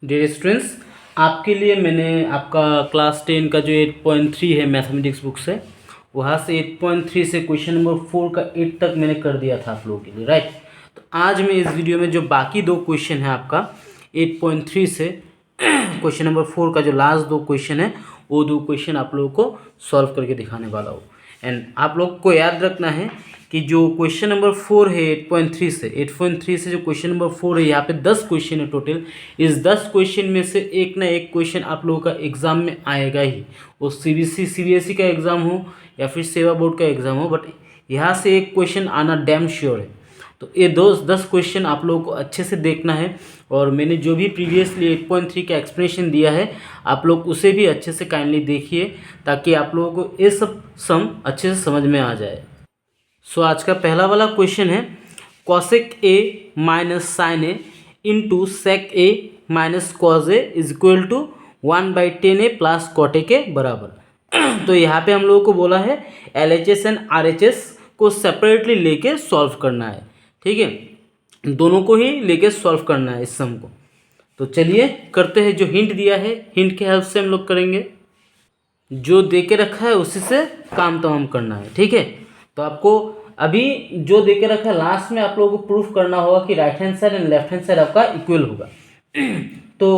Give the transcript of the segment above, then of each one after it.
Dear students, आपके लिए मैंने आपका क्लास 10 का जो 8.3 है मैथमेटिक्स बुक से, वहाँ से 8.3 से क्वेश्चन नंबर 4 का 8 तक मैंने कर दिया था आप लोगों के लिए, राइट। तो आज मैं इस वीडियो में जो बाकी दो क्वेश्चन है आपका 8.3 से क्वेश्चन नंबर 4 का जो लास्ट दो क्वेश्चन है, वो दो क्वेश्चन आप लोगों को सॉल्व करके दिखाने वाला हूँ। एंड आप लोग को याद रखना है कि जो क्वेश्चन नंबर 4 है 8.3 से जो क्वेश्चन नंबर 4 है, यहाँ पे 10 क्वेश्चन है टोटल। इस 10 क्वेश्चन में से एक ना एक क्वेश्चन आप लोगों का एग्जाम में आएगा ही, वो सीबीएसई का एग्ज़ाम हो या फिर सेवा बोर्ड का एग्ज़ाम हो, बट यहाँ से एक क्वेश्चन आना डैम श्योर है। तो ये 10 क्वेश्चन आप लोगों को अच्छे से देखना है, और मैंने जो भी प्रीवियसली 8.3 का एक्सप्लेनेशन दिया है आप लोग उसे भी अच्छे से काइंडली देखिए, ताकि आप लोगों को ये सब सम अच्छे से समझ में आ जाए। सो आज का पहला वाला क्वेश्चन है cosec A minus sine A into sec A minus cos A is equal to 1/10 plus cot A के बराबर। तो यहाँ पे हम लोगों को बोला है LHS एंड RHS को सेपरेटली लेके सॉल्व करना है, ठीक है, दोनों को ही लेके सॉल्व करना है इस सम को। तो चलिए करते हैं। जो हिंट दिया है, हिंट के हेल्प से हम लोग करेंगे, जो दे के रखा है उसी से काम तमाम करना है, ठीक है। तो आपको अभी जो दे के रखा है लास्ट में आप लोगों को प्रूफ करना होगा कि right hand side and left hand side आपका इक्वल होगा। तो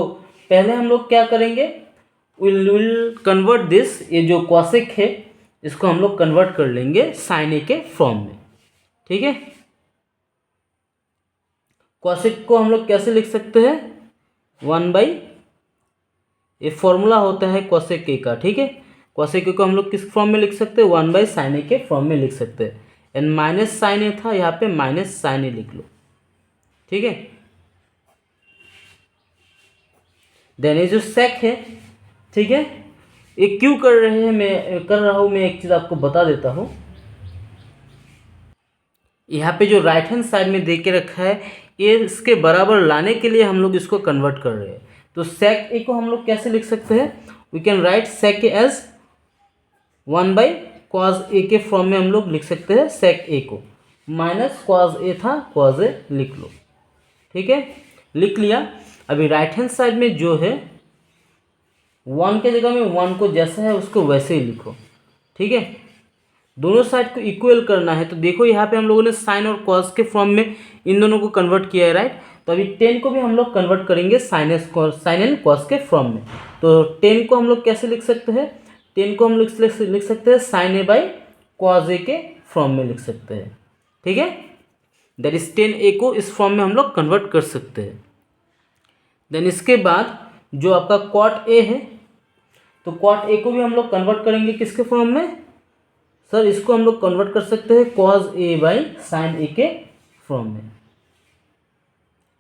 पहले हम लोग क्या करेंगे, विल कन्वर्ट दिस, ये जो कॉसेक है इसको हम लोग कन्वर्ट कर लेंगे साइन ए के फॉर्म में, ठीक है। कॉसेक को हम लोग कैसे लिख सकते हैं, 1/, ये फॉर्मूला होता है कॉसेक ए का, ठीक है। कॉसेक ए को हम लोग किस फॉर्म में लिख सकते हैं, 1/sin ए के फॉर्म में लिख सकते हैं। एंड माइनस साइन ए था, यहाँ पे माइनस साइन ए लिख लो, ठीक है। देन ये जो सेक है, ठीक है, ये क्यों कर रहे हैं, मैं कर रहा हूँ, मैं एक चीज़ आपको बता देता हूँ। यहाँ पे जो राइट हैंड साइड में दे के रखा है, ये इसके बराबर लाने के लिए हम लोग इसको कन्वर्ट कर रहे हैं। तो सेक ए को हम लोग कैसे लिख सकते हैं, we can write sec A as 1/cos A के फॉर्म में हम लोग लिख सकते हैं सेक ए को, माइनस cos ए था, cos ए लिख लो, ठीक है, लिख लिया। अभी राइट हैंड साइड में जो है 1 के जगह में 1 को जैसा है उसको वैसे ही लिखो, ठीक है। दोनों साइड को इक्वल करना है। तो देखो यहाँ पे हम लोगों ने साइन और कॉस के फॉर्म में इन दोनों को कन्वर्ट किया है, राइट। तो अभी 10 को भी हम लोग कन्वर्ट करेंगे साइन एंड कॉस के फॉर्म में। तो 10 को हम लोग कैसे लिख सकते हैं, 10 को हम लिख सकते हैं sign A by cos A के फॉर्म में लिख सकते हैं, ठीक है। दैट इज 10a को इस फॉर्म में हम लोग कन्वर्ट कर सकते हैं। देन इसके बाद जो आपका कॉट ए है, तो कॉट ए को भी हम लोग कन्वर्ट करेंगे किसके फॉर्म में, सर इसको हम लोग कन्वर्ट कर सकते हैं कॉस ए बाई साइन ए के फॉर्म में,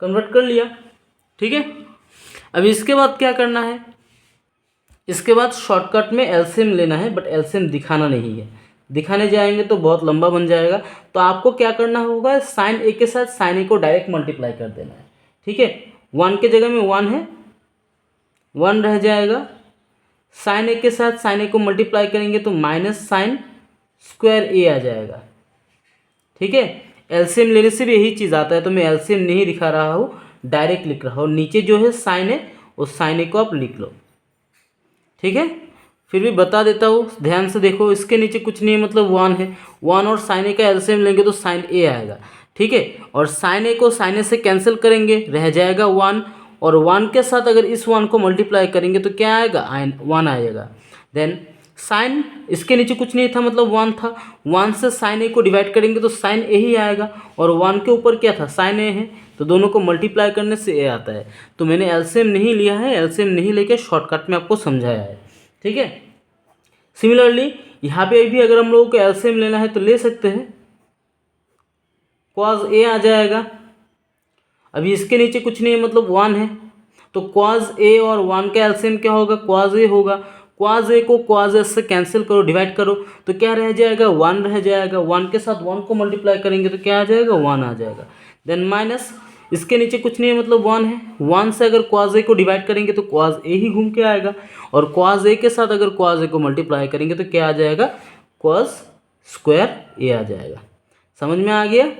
कन्वर्ट कर लिया, ठीक है। अभी इसके बाद क्या करना है, इसके बाद शॉर्टकट में एलसीएम लेना है, बट एलसीएम दिखाना नहीं है, दिखाने जाएंगे तो बहुत लंबा बन जाएगा। तो आपको क्या करना होगा, साइन ए के साथ साइन ए को डायरेक्ट मल्टीप्लाई कर देना है, ठीक है। 1 के जगह में 1 है, 1 रह जाएगा, साइन ए के साथ साइन ए को मल्टीप्लाई करेंगे तो माइनस साइन स्क्वायर ए आ जाएगा, ठीक है। एलसीएम लेने से भी यही चीज़ आता है, तो मैं एलसीएम नहीं दिखा रहा हूँ, डायरेक्ट लिख रहा हूँ। नीचे जो है साइन है, उस साइन ए को आप लिख लो, ठीक है। फिर भी बता देता हूँ, ध्यान से देखो, इसके नीचे कुछ नहीं है, मतलब 1 है, 1 और साइन ए का एलसीएम लेंगे तो साइन ए आएगा, ठीक है। और साइन ए को साइन ए से कैंसिल करेंगे, रह जाएगा 1, और 1 के साथ अगर इस 1 को मल्टीप्लाई करेंगे तो क्या आएगा, 1 आएगा। देन साइन, इसके नीचे कुछ नहीं था, मतलब 1 था, 1 से साइन ए को डिवाइड करेंगे तो साइन ए ही आएगा, और 1 के ऊपर क्या था, साइन ए है, तो दोनों को मल्टीप्लाई करने से ए आता है। तो मैंने एलसीएम नहीं लिया है, एलसीएम नहीं लेके शॉर्टकट में आपको समझाया है, ठीक है। सिमिलरली यहाँ पे भी अगर हम लोगों को एलसीएम लेना है तो ले सकते हैं, कॉस ए आ जाएगा। अभी इसके नीचे कुछ नहीं है, मतलब 1 है, तो कॉस ए और 1 का एलसीएम क्या होगा, कॉस ए होगा। कॉस ए को कॉस ए से कैंसिल करो, डिवाइड करो, तो क्या रह जाएगा, 1 रह जाएगा। 1 के साथ 1 को मल्टीप्लाई करेंगे तो क्या आ जाएगा, 1 आ जाएगा। देन माइनस, इसके नीचे कुछ नहीं है, मतलब 1 है, 1 से अगर कॉस ए को डिवाइड करेंगे तो कॉस ए ही घूम के आएगा, और कॉस ए के साथ अगर कॉस ए को मल्टीप्लाई करेंगे तो क्या आ जाएगा, कॉस स्क्वायर ए आ जाएगा। समझ में आ गया।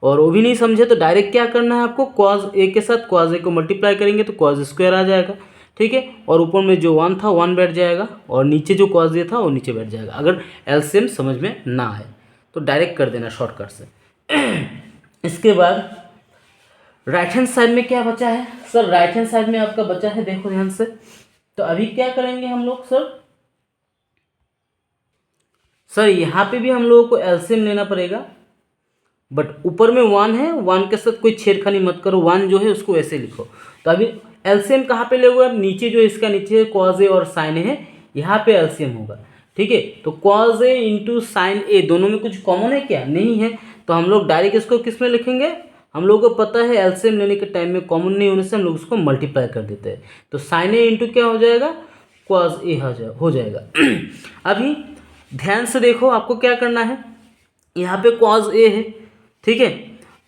और वो भी नहीं समझे तो डायरेक्ट क्या करना है आपको, कॉज ए के साथ कॉज ए को मल्टीप्लाई करेंगे तो कॉज स्क्वायर आ जाएगा, ठीक है। और ऊपर में जो 1 था 1 बैठ जाएगा और नीचे जो कॉज ए था वो नीचे बैठ जाएगा। अगर एलसीएम समझ में ना आए तो डायरेक्ट कर देना शॉर्टकट से। इसके बाद राइट हैंड साइड में क्या बचा है सर, राइट हैंड साइड में आपका बचा है, देखो ध्यान से। तो अभी क्या करेंगे हम लोग सर यहाँ पे भी हम लोगों को एलसीएम लेना पड़ेगा, बट ऊपर में 1 है, 1 के साथ कोई छेड़खानी मत करो, 1 जो है उसको ऐसे लिखो। तो अभी एलसीएम कहाँ पे लेंगे, अब नीचे जो इसका नीचे कॉज ए और साइन ए है, यहाँ पे एलसीएम होगा, ठीक है। तो कॉज ए इंटू साइन ए, दोनों में कुछ कॉमन है क्या, नहीं है। तो हम लोग डायरेक्ट इसको किस में लिखेंगे, हम लोगों को पता है एलसीएम लेने के टाइम में कॉमन नहीं होने से हम लोग उसको मल्टीप्लाई कर देते हैं। तो साइन ए इंटू क्या हो जाएगा, कॉज ए हो जाएगा। अभी ध्यान से देखो, आपको क्या करना है, यहाँ पे कॉज ए है, ठीक है।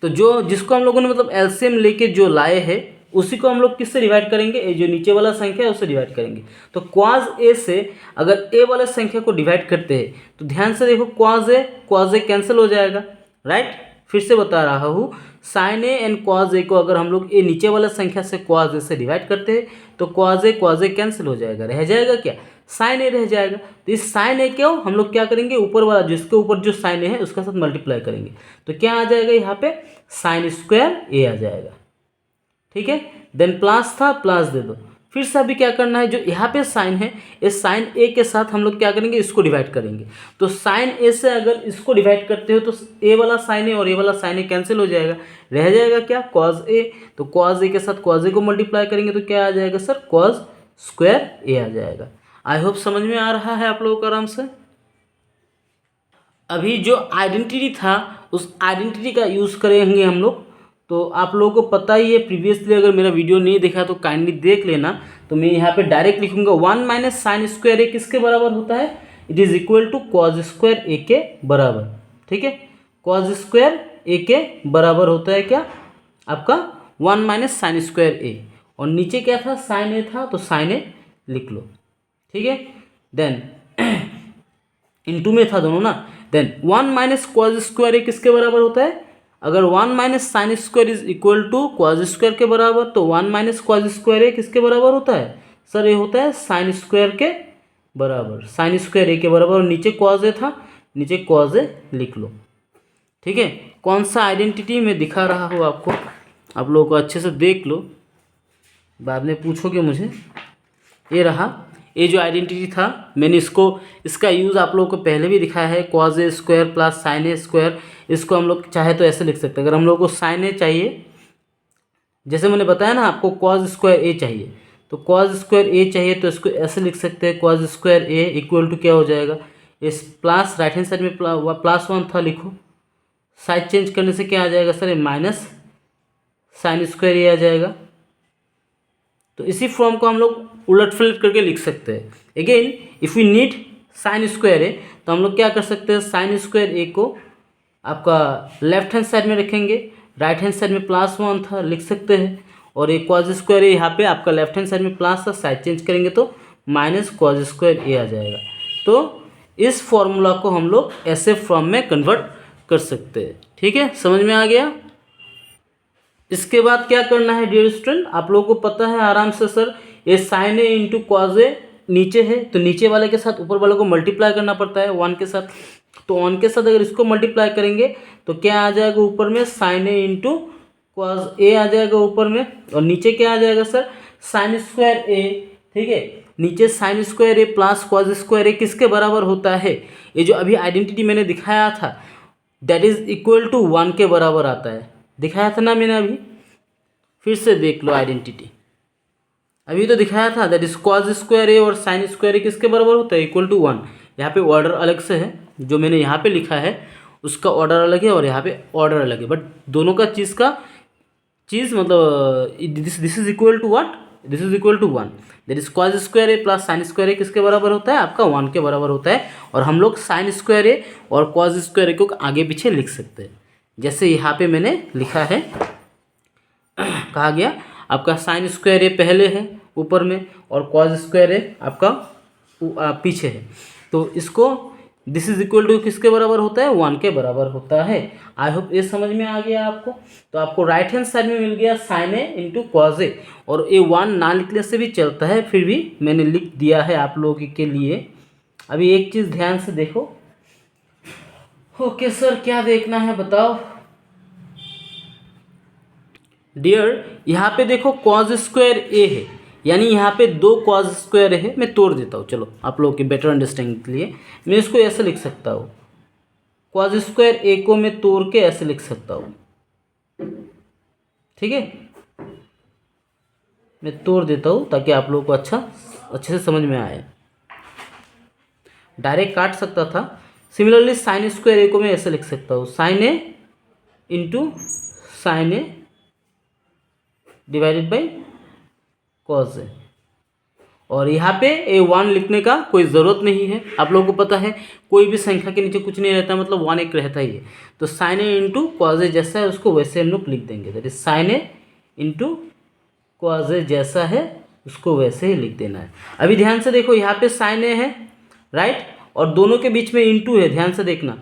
तो जो जिसको हम लोगों ने मतलब एलसीएम लेके जो लाए हैं उसी को हम लोग किससे डिवाइड करेंगे, ये जो नीचे वाला संख्या है उससे डिवाइड करेंगे। तो कॉज ए से अगर ए वाला संख्या को डिवाइड करते हैं तो ध्यान से देखो, कॉज ए कैंसिल हो जाएगा, राइट। फिर से बता रहा हूँ, साइन ए एंड कॉज ए को अगर हम लोग ए नीचे वाला संख्या से कॉज ए से डिवाइड करते हैं तो कॉज ए कैंसिल हो जाएगा, रह जाएगा क्या, साइन ए रह जाएगा। तो इस साइन ए को हम लोग क्या करेंगे, ऊपर वाला जिसके ऊपर जो साइन ए है उसके साथ मल्टीप्लाई करेंगे तो क्या आ जाएगा, यहाँ पे साइन स्क्वायर ए आ जाएगा, ठीक है। देन प्लस था, प्लस दे दो। फिर से अभी क्या करना है, जो यहाँ पे साइन है इस साइन ए के साथ हम लोग क्या करेंगे, इसको डिवाइड करेंगे। तो साइन ए से अगर इसको डिवाइड करते हो तो ए वाला साइन ए और ए वाला साइन ए कैंसिल हो जाएगा, रह जाएगा क्या, कॉज ए। तो कॉज ए के साथ कॉज ए को मल्टीप्लाई करेंगे तो क्या आ जाएगा सर, कॉज स्क्वायर ए आ जाएगा। आई होप समझ में आ रहा है आप लोगों को आराम से। अभी जो आइडेंटिटी था उस आइडेंटिटी का यूज़ करेंगे हम लोग। तो आप लोगों को पता ही है, प्रीवियसली अगर मेरा वीडियो नहीं देखा तो काइंडली देख लेना। तो मैं यहाँ पे डायरेक्ट लिखूंगा 1 माइनस साइन स्क्वायर ए किसके बराबर होता है, it is equal to cos square A के बराबर, ठीक है। कॉज स्क्वायर ए के बराबर होता है क्या, आपका 1 माइनस साइन स्क्वायर ए, और नीचे क्या था, साइन ए था तो साइन ए लिख लो, ठीक है। देन इनटू में था दोनों ना, then 1 minus cos square A किसके बराबर होता है, अगर 1 minus sine square is equal to cos square के बराबर, तो 1 माइनस कॉज स्क्वायर ए किसके बराबर होता है सर, ये होता है साइन स्क्वायर के बराबर, साइन स्क्वायर ए के बराबर। और नीचे कॉज ए था, नीचे कॉज ए लिख लो, ठीक है। कौन सा आइडेंटिटी मैं दिखा रहा हूँ आपको, आप लोगों को अच्छे से देख लो, बाद में पूछोगे मुझे। ये रहा, ये जो आइडेंटिटी था मैंने इसका यूज़ आप लोगों को पहले भी दिखाया है, कॉज ए स्क्वायर प्लस साइन ए स्क्वायर। इसको हम लोग चाहे तो ऐसे लिख सकते हैं, अगर हम लोग को साइन ए चाहिए, जैसे मैंने बताया ना आपको कॉज स्क्वायर ए चाहिए, तो कॉज स्क्वायर ए चाहिए तो इसको ऐसे लिख सकते हैं, cos square A equal to क्या हो जाएगा, इस प्लस राइट हैंड साइड में +1 था, लिखो, साइड चेंज करने से क्या आ जाएगा सर, माइनस साइन स्क्वायर ए आ जाएगा। तो इसी फॉर्म को हम लोग उलट फुलट करके लिख सकते हैं। Again if we need sine square A तो हम लोग क्या कर सकते हैं, साइन स्क्वायर ए को आपका लेफ्ट हैंड साइड में रखेंगे, राइट हैंड साइड में +1 था लिख सकते हैं, और एक कॉज स्क्वायर ए यहाँ पे आपका लेफ्ट हैंड साइड में प्लस था, साइड चेंज करेंगे तो माइनस कॉज स्क्वायर ए आ जाएगा। तो इस फॉर्मूला को हम लोग ऐसे फॉर्म में कन्वर्ट कर सकते हैं, ठीक है, समझ में आ गया। इसके बाद क्या करना है डियर स्टूडेंट, आप लोगों को पता है आराम से सर, ये साइन ए इंटू कॉज ए नीचे है तो नीचे वाले के साथ ऊपर वाले को मल्टीप्लाई करना पड़ता है 1 के साथ। तो 1 के साथ अगर इसको मल्टीप्लाई करेंगे तो क्या आ जाएगा, ऊपर में साइन ए इंटू कॉज ए आ जाएगा ऊपर में, और नीचे क्या आ जाएगा सर, साइन स्क्वायर ए, ठीक है। नीचे sign square A plus cos square A किसके बराबर होता है, ये जो अभी आइडेंटिटी मैंने दिखाया था दैट इज इक्वल टू 1 के बराबर आता है, दिखाया था ना मैंने अभी, फिर से देख लो आइडेंटिटी, अभी तो दिखाया था दैट इज कॉज स्क्वायर ए और साइन स्क्वायर ए किसके बराबर होता है, इक्वल टू 1। यहाँ पे ऑर्डर अलग से है, जो मैंने यहाँ पे लिखा है उसका ऑर्डर अलग है और यहाँ पे ऑर्डर अलग है, बट दोनों का चीज़ मतलब this is equal to what, this is equal to 1, that is cos square A plus sine square A किसके बराबर होता है, आपका 1 के बराबर होता है। और हम लोग साइन स्क्वायर ए और कॉज स्क्वायर ए को आगे पीछे लिख सकते हैं, जैसे यहाँ पे मैंने लिखा है, कहा गया आपका साइन स्क्वायर ए पहले है ऊपर में और कॉज स्क्वायर ए आपका पीछे है। तो इसको दिस इज इक्वल टू किसके बराबर होता है, 1 के बराबर होता है। आई होप ये समझ में आ गया आपको। तो आपको राइट हैंड साइड में मिल गया sign A into cos A, और ये 1 ना लिखने से भी चलता है, फिर भी मैंने लिख दिया है आप लोगों के लिए। अभी एक चीज़ ध्यान से देखो। ओके सर, क्या देखना है बताओ। डियर, यहाँ पे देखो कॉज स्क्वायर ए है, यानी यहाँ पे 2 कॉज स्क्वायर है। मैं तोड़ देता हूँ, चलो आप लोगों के बेटर अंडरस्टैंडिंग के लिए मैं इसको ऐसे लिख सकता हूँ। कॉज स्क्वायर ए को मैं तोड़ के ऐसे लिख सकता हूँ, ठीक है। मैं तोड़ देता हूँ ताकि आप लोगों को अच्छे से समझ में आए। डायरेक्ट काट सकता था। सिमिलरली साइन स्क्वायर ए को मैं ऐसे लिख सकता हूँ, sine A into sine A divided by cos A. और यहाँ पे ए 1 लिखने का कोई ज़रूरत नहीं है। आप लोगों को पता है कोई भी संख्या के नीचे कुछ नहीं रहता, मतलब 1 एक रहता ही है। तो sine A into cos A जैसा है उसको वैसे हम लोग लिख देंगे। That is sine A into cos A जैसा है उसको वैसे ही लिख देना है। अभी ध्यान से देखो, यहाँ पे साइन ए है, राइट, और दोनों के बीच में इंटू है, ध्यान से देखना,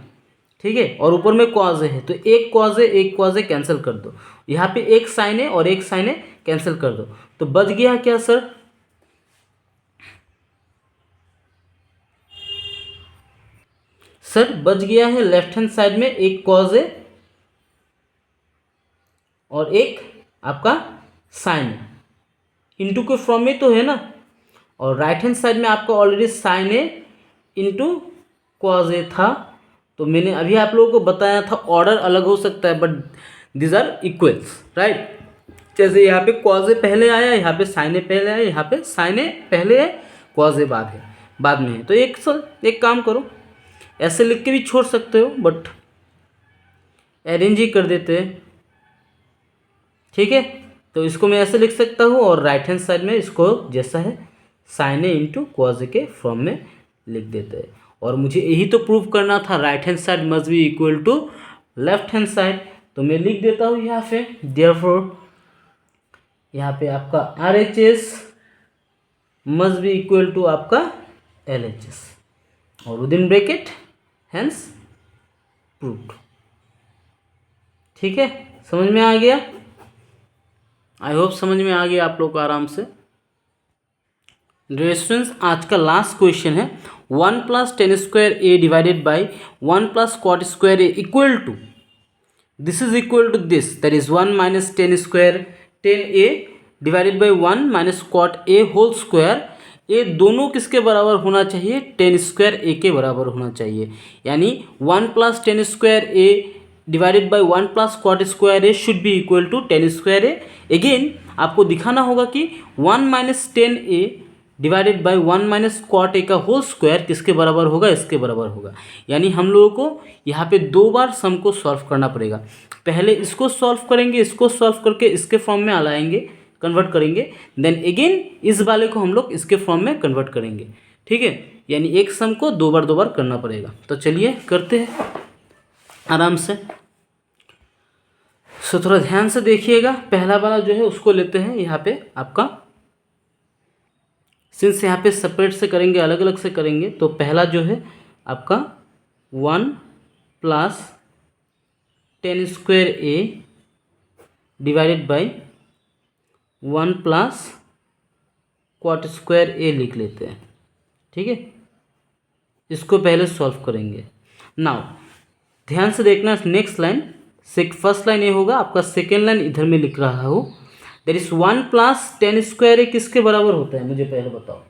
ठीक है। और ऊपर में कॉज ए है, तो एक कॉज ए कैंसिल कर दो। यहाँ पे एक साइन ए और एक साइन ए कैंसिल कर दो, तो बच गया क्या सर, बच गया है लेफ्ट हैंड साइड में एक कॉज ए और एक आपका साइन ए। इंटू के फॉर्म में तो है ना। और राइट हैंड साइड में आपका already sign A into cos ए था। तो मैंने अभी आप लोगों को बताया था ऑर्डर अलग हो सकता है, but these are equals, right. जैसे यहाँ पे कॉज ए पहले आया, यहाँ पे साइन ए पहले आया, यहाँ पे साइन ए पहले है, कॉज ए बाद में है। तो एक काम करो, ऐसे लिख के भी छोड़ सकते हो, बट अरेंज ही कर देते हैं, ठीक है। तो इसको मैं ऐसे लिख सकता हूँ, और राइट हैंड साइड में इसको जैसा है साइन ए इंटू कॉज ए के फॉर्म में लिख देते हैं। और मुझे यही तो प्रूव करना था, right hand side must be equal to left hand side. तो मैं लिख देता हूँ यहाँ पे, देयरफॉर यहाँ पे आपका R H S must be equal to आपका एल एच एस, और within bracket hence proved. ठीक है, समझ में आ गया? आई होप समझ में आ गया आप लोग को आराम से। डियर स्टूडेंट्स, आज का लास्ट क्वेश्चन है 1 plus tan square A divided by 1 plus cot square A equal to, this is equal to this, that is 1 minus tan square tan A divided by 1 minus cot A whole square. ये दोनों किसके बराबर होना चाहिए? Ten square A के बराबर होना चाहिए। यानी 1 plus tan square A divided by 1 plus cot square A should be equal to tan square A. Again आपको दिखाना होगा कि 1 minus tan A divided by 1 minus cot A का होल स्क्वायर किसके बराबर होगा? इसके बराबर होगा। यानी हम लोगों को यहाँ पे 2 बार सम को सॉल्व करना पड़ेगा। पहले इसको सॉल्व करेंगे, इसको सॉल्व करके इसके फॉर्म में लाएंगे, कन्वर्ट करेंगे, देन अगेन इस वाले को हम लोग इसके फॉर्म में कन्वर्ट करेंगे। ठीक है, यानी एक सम को 2 बार करना पड़ेगा। तो चलिए करते हैं आराम से। सो थोड़ा ध्यान से देखिएगा। पहला वाला जो है उसको लेते हैं यहाँ पे आपका, सिंस यहाँ पे सेपरेट से करेंगे, अलग अलग से करेंगे, तो पहला जो है आपका 1 plus tan square A divided by 1 plus cot square A लिख लेते हैं। ठीक है, इसको पहले सॉल्व करेंगे। नाउ ध्यान से देखना, नेक्स्ट लाइन, फर्स्ट लाइन ये होगा आपका, सेकेंड लाइन इधर में लिख रहा हूँ, that is 1 plus tan square A किसके बराबर होता है? मुझे पहले बताओ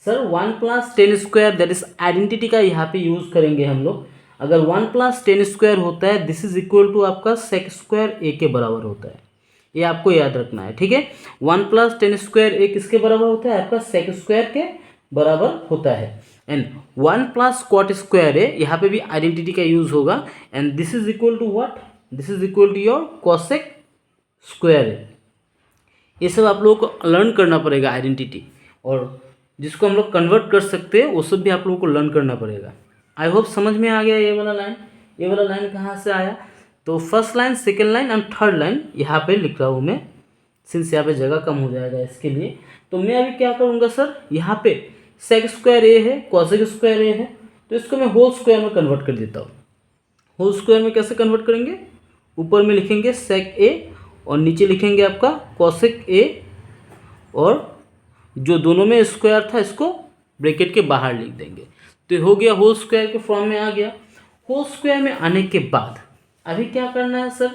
sir. 1 plus tan square, that is identity का यहाँ पे यूज़ करेंगे हम लोग। अगर 1 प्लस टेन स्क्वायर होता है, दिस इज इक्वल टू आपका सेक स्क्वायर ए के बराबर होता है। ये आपको याद रखना है, ठीक है। 1 प्लस टेन स्क्वायर ए किसके बराबर होता है? आपका सेक स्क्वायर के बराबर होता है। And 1 plus cot square A, यहाँ पे भी आइडेंटिटी का यूज़ होगा, and this is equal to what? This is equal to your cosec square A. ये सब आप लोगों को लर्न करना पड़ेगा आइडेंटिटी, और जिसको हम लोग कन्वर्ट कर सकते हैं वो सब भी आप लोगों को लर्न करना पड़ेगा। आई होप समझ में आ गया ये वाला लाइन। ये वाला लाइन कहाँ से आया? तो first line, second line and third line यहाँ पे लिख रहा हूँ मैं, सिंस यहाँ पे जगह कम हो जाएगा इसके लिए। तो मैं अभी क्या करूँगा सर, यहाँ पे सेक स्क्वायर ए है, कॉसेक स्क्वायर ए है, तो इसको मैं होल स्क्वायर में कन्वर्ट कर देता हूँ। होल स्क्वायर में कैसे कन्वर्ट करेंगे, ऊपर में लिखेंगे सेक ए और नीचे लिखेंगे आपका कॉसेक ए, और जो दोनों में स्क्वायर था इसको ब्रैकेट के बाहर लिख देंगे। तो हो गया, होल स्क्वायर के फॉर्म में आ गया। होल स्क्वायर में आने के बाद अभी क्या करना है सर,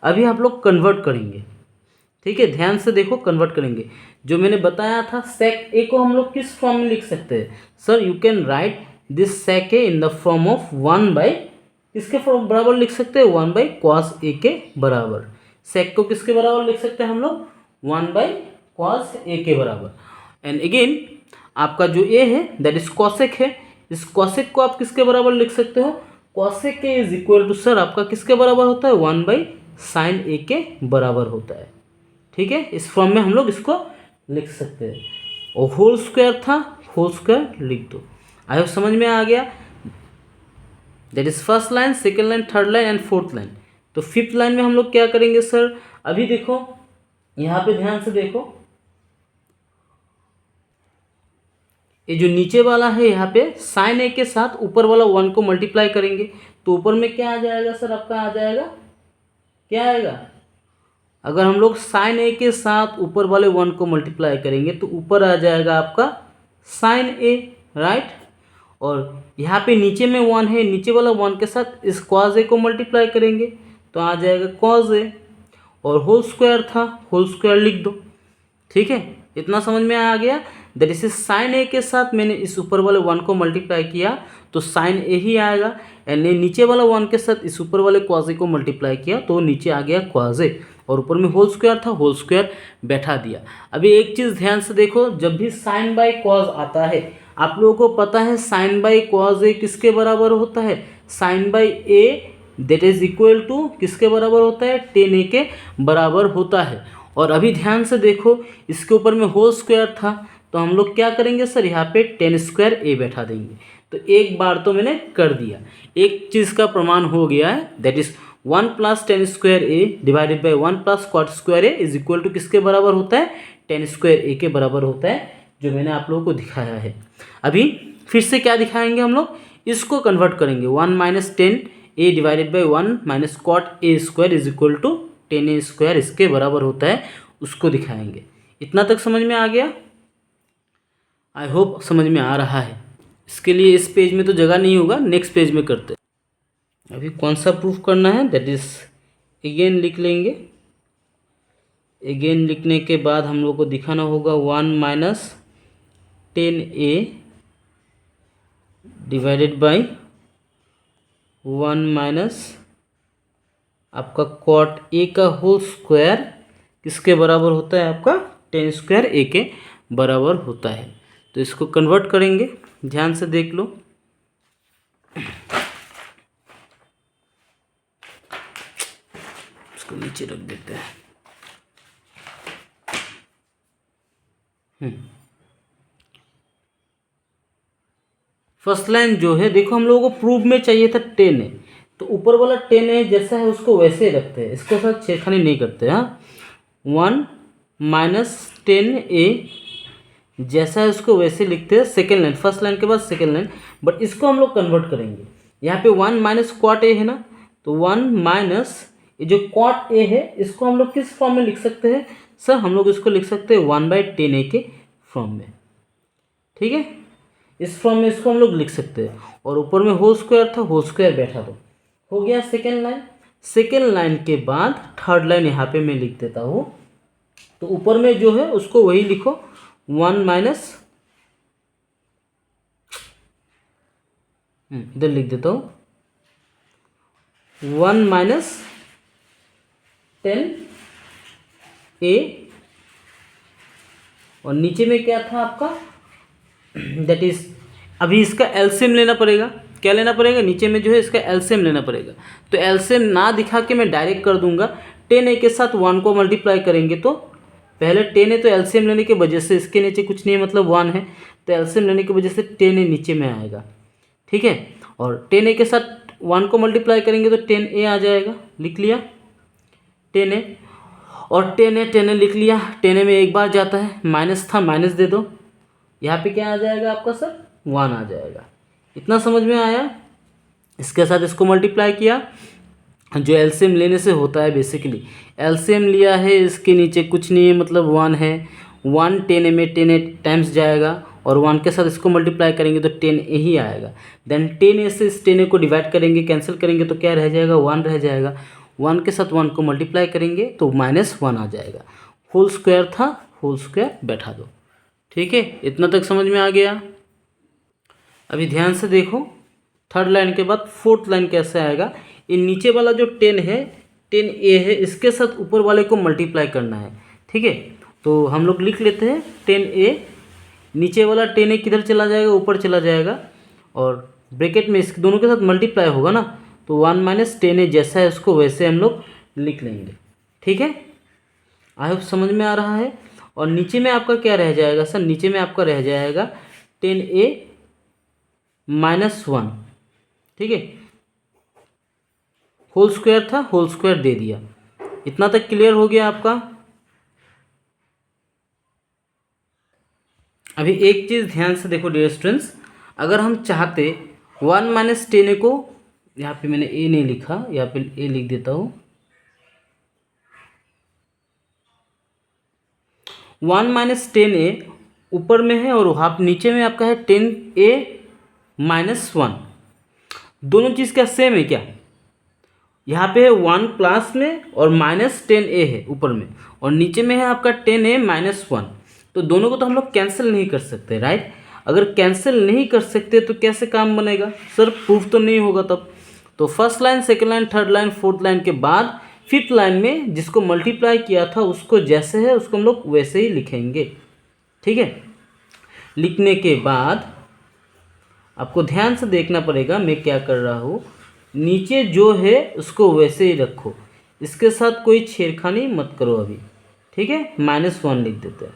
अभी आप लोग कन्वर्ट करेंगे। ठीक है, ध्यान से देखो, कन्वर्ट करेंगे। जो मैंने बताया था सेक ए को हम लोग किस फॉर्म में लिख सकते हैं sir, you can write this sec A in the form of 1/, किसके बराबर लिख सकते हैं, 1/cos ए के बराबर। सेक को किसके बराबर लिख सकते हैं हम लोग, 1/cos ए के बराबर। एंड अगेन आपका जो ए है दैट इज कॉसेक है, इस कॉसेक को आप किसके बराबर लिख सकते हो, cosec A is equal to sir आपका किसके बराबर होता है, 1/sin ए के बराबर होता है। ठीक है, इस फॉर्म में हम लोग इसको लिख सकते हैं। और होल स्क्वायर था, होल स्क्वायर लिख दो। आई होप समझ में आ गया। That is first line, second line, third line and fourth line. तो फिफ्थ लाइन में हम लोग क्या करेंगे सर, अभी देखो यहाँ पे ध्यान से देखो, ये जो नीचे वाला है यहाँ पे साइन ए के साथ ऊपर वाला 1 को मल्टीप्लाई करेंगे, तो ऊपर में क्या आ जाएगा सर आपका, आ जाएगा क्या आएगा, अगर हम लोग साइन ए के साथ ऊपर वाले 1 को मल्टीप्लाई करेंगे तो ऊपर आ जाएगा आपका साइन ए, राइट। और यहाँ पे नीचे में 1 है, नीचे वाला 1 के साथ इस कॉज ए को मल्टीप्लाई करेंगे तो आ जाएगा कॉज ए, और होल स्क्वायर था, होल स्क्वायर लिख दो। ठीक है, इतना समझ में आ गया। दैट इज साइन ए के साथ मैंने इस ऊपर वाले 1 को मल्टीप्लाई किया तो साइन ए ही आएगा, एंड नीचे वाला 1 के साथ इस ऊपर वाले कॉज ए को मल्टीप्लाई किया तो नीचे आ गया कॉज ए, और ऊपर में होल स्क्वायर था, होल स्क्वायर बैठा दिया। अभी एक चीज़ ध्यान से देखो, जब भी साइन बाय कॉज आता है, आप लोगों को पता है साइन बाय कॉज ए किसके बराबर होता है, sine by A that is equal to किसके बराबर होता है, tan ए के बराबर होता है। और अभी ध्यान से देखो, इसके ऊपर में होल स्क्वायर था तो हम लोग क्या करेंगे सर, यहाँ पे tan स्क्वायर ए बैठा देंगे। तो एक बार तो मैंने कर दिया, एक चीज़ का प्रमाण हो गया है, that is 1 + tan square A divided by 1 + cot square A is equal to किसके बराबर होता है, tan स्क्वायर ए के बराबर होता है, जो मैंने आप लोगों को दिखाया है। अभी फिर से क्या दिखाएंगे हम लोग, इसको कन्वर्ट करेंगे, 1 - tan A divided by 1 - cot A square is equal to tan A square इसके बराबर होता है, उसको दिखाएंगे। इतना तक समझ में आ गया, आई होप समझ में आ रहा है। इसके लिए इस पेज में तो जगह नहीं होगा, नेक्स्ट पेज में करते हैं। अभी कौन सा प्रूफ करना है, दैट इज अगेन लिख लेंगे। अगेन लिखने के बाद हम लोग को दिखाना होगा 1 - tan ए डिवाइडेड बाई 1 - आपका cot ए का होल स्क्वायर किसके बराबर होता है, आपका tan स्क्वायर ए के बराबर होता है। तो इसको कन्वर्ट करेंगे, ध्यान से देख लो। इसको नीचे रख देते हैं। फर्स्ट लाइन जो है देखो, हम लोगों को प्रूफ में चाहिए था tan है, तो ऊपर वाला tan है जैसा है उसको वैसे ही रखते हैं, इसको साथ छेड़खानी नहीं करते। हाँ, 1 - tan ए जैसा है उसको वैसे लिखते हैं, सेकेंड लाइन, फर्स्ट लाइन के बाद सेकेंड लाइन, बट इसको हम लोग कन्वर्ट करेंगे। यहाँ पे 1 - cot ए है ना, तो 1 - ये जो cot ए है इसको हम लोग किस फॉर्म में लिख सकते हैं सर, हम लोग इसको लिख सकते हैं 1/tan ए के फॉर्म में। ठीक है, इस फॉर्म में इसको हम लोग लिख सकते हैं, और ऊपर में होल स्क्वायर था, होल स्क्वायर बैठा दो, हो गया सेकेंड लाइन। सेकेंड लाइन के बाद थर्ड लाइन यहाँ पे मैं लिख देता हूँ, तो ऊपर में जो है उसको वही लिखो, 1 इधर लिख देता हूँ 1 - tan ए, और नीचे में क्या था आपका, दैट इज अभी इसका एलसीएम लेना पड़ेगा। क्या लेना पड़ेगा, नीचे में जो है इसका एलसीएम लेना पड़ेगा। तो एलसीएम ना दिखा के मैं डायरेक्ट कर दूंगा, tan ए के साथ 1 को मल्टीप्लाई करेंगे तो पहले tan ए, तो एलसीएम लेने की वजह से इसके नीचे कुछ नहीं है, मतलब 1 है, तो एलसीएम लेने की वजह से tan ए नीचे में आएगा। ठीक है, और tan ए के साथ 1 को मल्टीप्लाई करेंगे तो tan ए आ जाएगा, लिख लिया tan ए, और tan ए लिख लिया। tan ए में एक बार जाता है, माइनस था माइनस दे दो, यहाँ पे क्या आ जाएगा आपका सर, 1 आ जाएगा। इतना समझ में आया। इसके साथ इसको मल्टीप्लाई किया, जो एलसीएम लेने से होता है बेसिकली, एलसीएम लिया है, इसके नीचे कुछ नहीं है मतलब 1 है, 1 10a में 10a टाइम्स जाएगा और 1 के साथ इसको मल्टीप्लाई करेंगे तो 10a ही आएगा। देन 10a से इस 10a को डिवाइड करेंगे, कैंसिल करेंगे तो क्या रह जाएगा, 1 रह जाएगा। 1 के साथ 1 को मल्टीप्लाई करेंगे तो -1 आ जाएगा। होल स्क्वायर था, होल स्क्वायर बैठा दो। ठीक है, इतना तक समझ में आ गया। अभी ध्यान से देखो, थर्ड लाइन के बाद फोर्थ लाइन कैसे आएगा। ये नीचे वाला जो 10 है, 10a है, इसके साथ ऊपर वाले को मल्टीप्लाई करना है। ठीक है, तो हम लोग लिख लेते हैं 10a, नीचे वाला 10a किधर चला जाएगा, ऊपर चला जाएगा और ब्रैकेट में इसके दोनों के साथ मल्टीप्लाई होगा ना, तो 1 - 10a जैसा है उसको वैसे हम लोग लिख लेंगे। ठीक है, आई होप समझ में आ रहा है। और नीचे में आपका क्या रह जाएगा सर, नीचे में आपका रह जाएगा 10a - 1। ठीक है, होल स्क्वायर था, होल स्क्वायर दे दिया। इतना तक क्लियर हो गया आपका। अभी एक चीज़ ध्यान से देखो डियर स्टूडेंट्स, अगर हम चाहते 1 - 10a को, यहाँ पे मैंने a नहीं लिखा, यहाँ पे a लिख देता हूँ, 1 - 10a ऊपर में है और वहाँ नीचे में आपका है 10a - 1। दोनों चीज़ क्या सेम है क्या? यहाँ पे है 1 प्लस में और -10a है ऊपर में, और नीचे में है आपका 10a - 1। तो दोनों को तो हम लोग कैंसिल नहीं कर सकते, राइट। अगर कैंसिल नहीं कर सकते तो कैसे काम बनेगा सर, प्रूफ तो नहीं होगा तब। तो first line, second line, third line, fourth line के बाद फिफ्थ लाइन में जिसको मल्टीप्लाई किया था उसको जैसे है उसको हम लोग वैसे ही लिखेंगे। ठीक है, लिखने के बाद आपको ध्यान से देखना पड़ेगा मैं क्या कर रहा हूँ। नीचे जो है उसको वैसे ही रखो, इसके साथ कोई छेड़खानी मत करो अभी। ठीक है, -1 लिख देते हैं।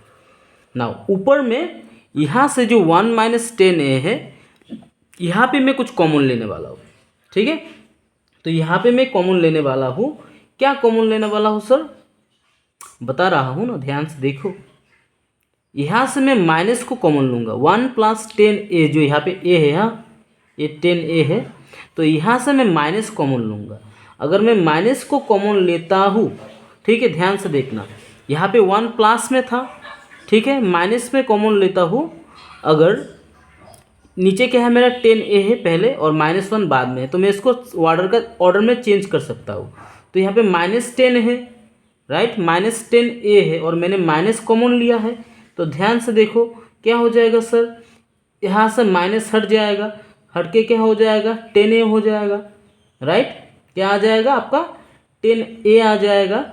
नाउ ऊपर में यहाँ से जो 1 - 10a है, यहाँ पे मैं कुछ कॉमन लेने वाला हूँ। ठीक है, तो यहाँ पे मैं कॉमन लेने वाला हूँ। क्या कॉमन लेने वाला हूँ सर, बता रहा हूँ ना, ध्यान से देखो। यहाँ से मैं माइनस को कॉमन लूँगा, 1 + 10a, जो यहाँ पे a है, यहाँ ये 10a है, तो यहाँ से मैं माइनस कॉमन लूँगा। अगर मैं माइनस को कॉमन लेता हूँ, ठीक है, ध्यान से देखना, यहाँ पे 1 प्लस में था, ठीक है, माइनस में कॉमन लेता हूँ। अगर नीचे क्या है मेरा 10a है पहले और -1 बाद में है, तो मैं इसको ऑर्डर में चेंज कर सकता हूँ। तो यहाँ पे -10 है, राइट, -10a है और मैंने माइनस कॉमन लिया है। तो ध्यान से देखो क्या हो जाएगा सर, यहाँ से माइनस हट जाएगा, हट के क्या हो जाएगा 10a हो जाएगा, राइट। क्या आ जाएगा आपका 10a आ जाएगा।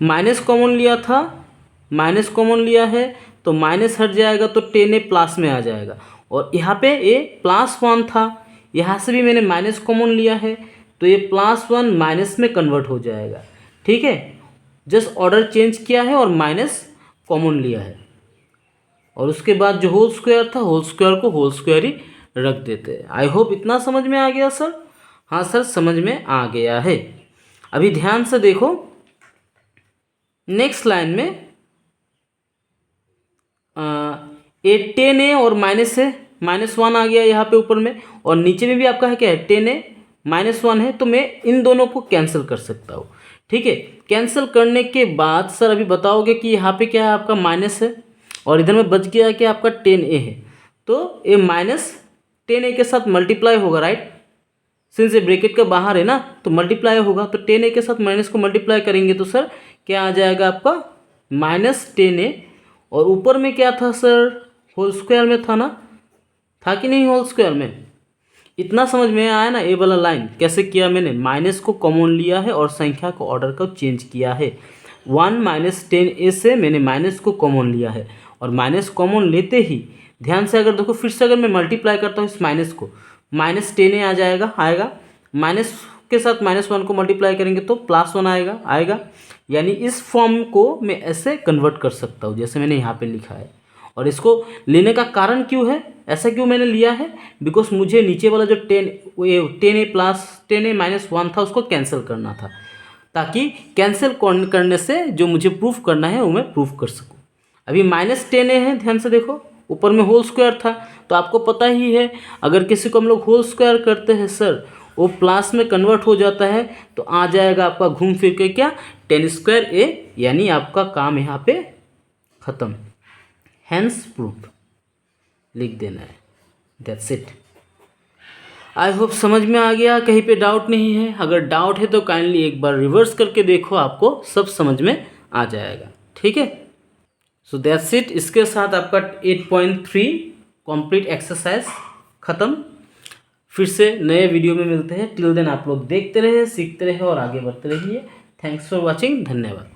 माइनस कॉमन लिया था, माइनस कॉमन लिया है तो माइनस हट जाएगा तो 10a प्लस में आ जाएगा। और यहाँ पे a +1 था, यहाँ से भी मैंने माइनस कॉमन लिया है तो ये +1 माइनस में कन्वर्ट हो जाएगा। ठीक है, जस्ट ऑर्डर चेंज किया है और माइनस कॉमन लिया है। और उसके बाद जो होल स्क्वायर था, होल स्क्वायर को होल स्क्वायर ही रख देते हैं। आई होप इतना समझ में आ गया सर। हाँ सर, समझ में आ गया है। अभी ध्यान से देखो, नेक्स्ट लाइन में 10a और माइनस है, -1 आ गया यहाँ पे ऊपर में, और नीचे में भी आपका है क्या है 10a -1 है, तो मैं इन दोनों को कैंसिल कर सकता हूँ। ठीक है, कैंसिल करने के बाद सर अभी बताओगे कि यहाँ पे क्या है आपका माइनस है और इधर में बच गया कि आपका 10a है, तो ये -10a के साथ मल्टीप्लाई होगा, राइट। सिंस ये ब्रैकेट का बाहर है ना तो मल्टीप्लाई होगा, तो 10a के साथ माइनस को मल्टीप्लाई करेंगे तो सर क्या आ जाएगा आपका -10a। और ऊपर में क्या था सर, होल स्क्वायर में था ना, था कि नहीं होल स्क्वायर में। इतना समझ में आया ना, ए वाला लाइन कैसे किया मैंने, माइनस को कॉमन लिया है और संख्या को ऑर्डर को चेंज किया है। 1 - 10a से मैंने माइनस को कॉमन लिया है और माइनस कॉमन लेते ही ध्यान से अगर देखो, फिर से अगर मैं मल्टीप्लाई करता हूँ इस माइनस को, -10a आ जाएगा, आएगा, माइनस के साथ -1 को मल्टीप्लाई करेंगे तो +1 आएगा, आएगा। यानी इस फॉर्म को मैं ऐसे कन्वर्ट कर सकता हूँ जैसे मैंने यहाँ पे लिखा है। और इसको लेने का कारण क्यों है, ऐसा क्यों मैंने लिया है, बिकॉज मुझे नीचे वाला जो 10a - 1 था उसको कैंसिल करना था, ताकि कैंसिल करने से जो मुझे प्रूफ करना है वो मैं प्रूफ कर सकूँ। अभी -10a है, ध्यान से देखो, ऊपर में होल स्क्वायर था। तो आपको पता ही है अगर किसी को हम लोग होल स्क्वायर करते हैं सर वो प्लस में कन्वर्ट हो जाता है तो आ जाएगा आपका घूम फिर के क्या 10 स्क्वायर ए, यानी आपका काम यहाँ पे ख़त्म। हैंस प्रूफ लिख देना है, दैट्स इट। आई होप समझ में आ गया, कहीं पे डाउट नहीं है। अगर डाउट है तो काइंडली एक बार रिवर्स करके देखो, आपको सब समझ में आ जाएगा। ठीक है, सो दैट्स इट। इसके साथ आपका 8.3 कंप्लीट एक्सरसाइज ख़त्म। फिर से नए वीडियो में मिलते हैं। टिल देन आप लोग देखते रहिए, सीखते रहिए और आगे बढ़ते रहिए। थैंक्स फॉर वॉचिंग, धन्यवाद।